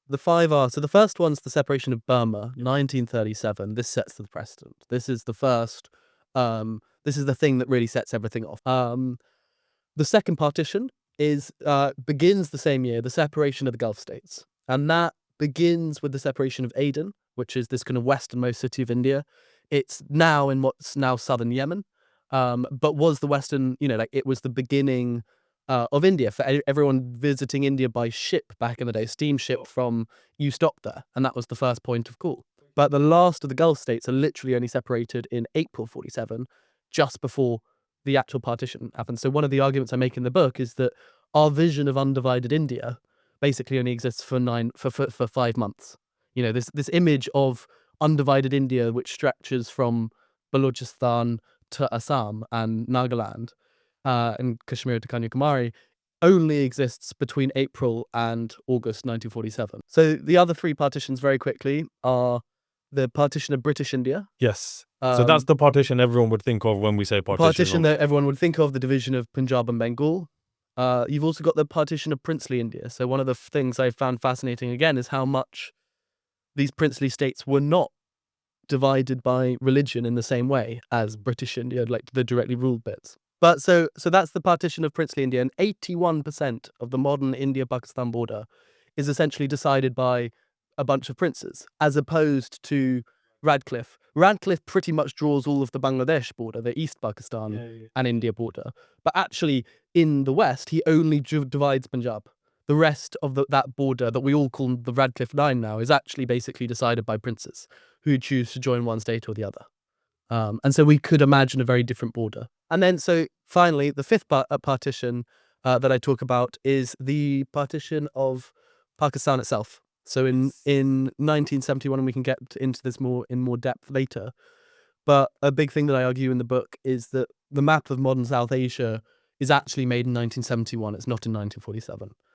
The five are, so the first one's the separation of Burma, 1937. This sets the precedent. This is the first, this is the thing that really sets everything off. The second partition is begins the same year, the separation of the Gulf states. And that begins with the separation of Aden, which is this kind of westernmost city of India. It's now in what's now southern Yemen, but was the western, like it was the beginning of India for everyone visiting India by ship back in the day, steamship from you stop there. And that was the first point of call. But the last of the Gulf states are literally only separated in April 47, just before the actual partition happened. So one of the arguments I make in the book is that our vision of undivided India basically only exists for 5 months. This image of undivided India, which stretches from Balochistan to Assam and Nagaland, and Kashmir to Kanyakumari, only exists between April and August 1947. So the other three partitions, very quickly, are the partition of British India. Yes. So that's the partition everyone would think of when we say partition. Partition that everyone would think of, the division of Punjab and Bengal. You've also got the partition of princely India. So one of the things I found fascinating, again, is how much these princely states were not divided by religion in the same way as British India, like the directly ruled bits. But so that's the partition of princely India, and 81% of the modern India-Pakistan border is essentially decided by a bunch of princes, as opposed to Radcliffe. Radcliffe pretty much draws all of the Bangladesh border, the East Pakistan and India border. But actually, in the West, he only divides Punjab. The rest of that border that we all call the Radcliffe Line now is actually basically decided by princes who choose to join one state or the other. And so we could imagine a very different border. And then, so finally, the fifth partition that I talk about is the partition of Pakistan itself. So in 1971, and we can get into this in more depth later, but a big thing that I argue in the book is that the map of modern South Asia is actually made in 1971. It's not in 1947.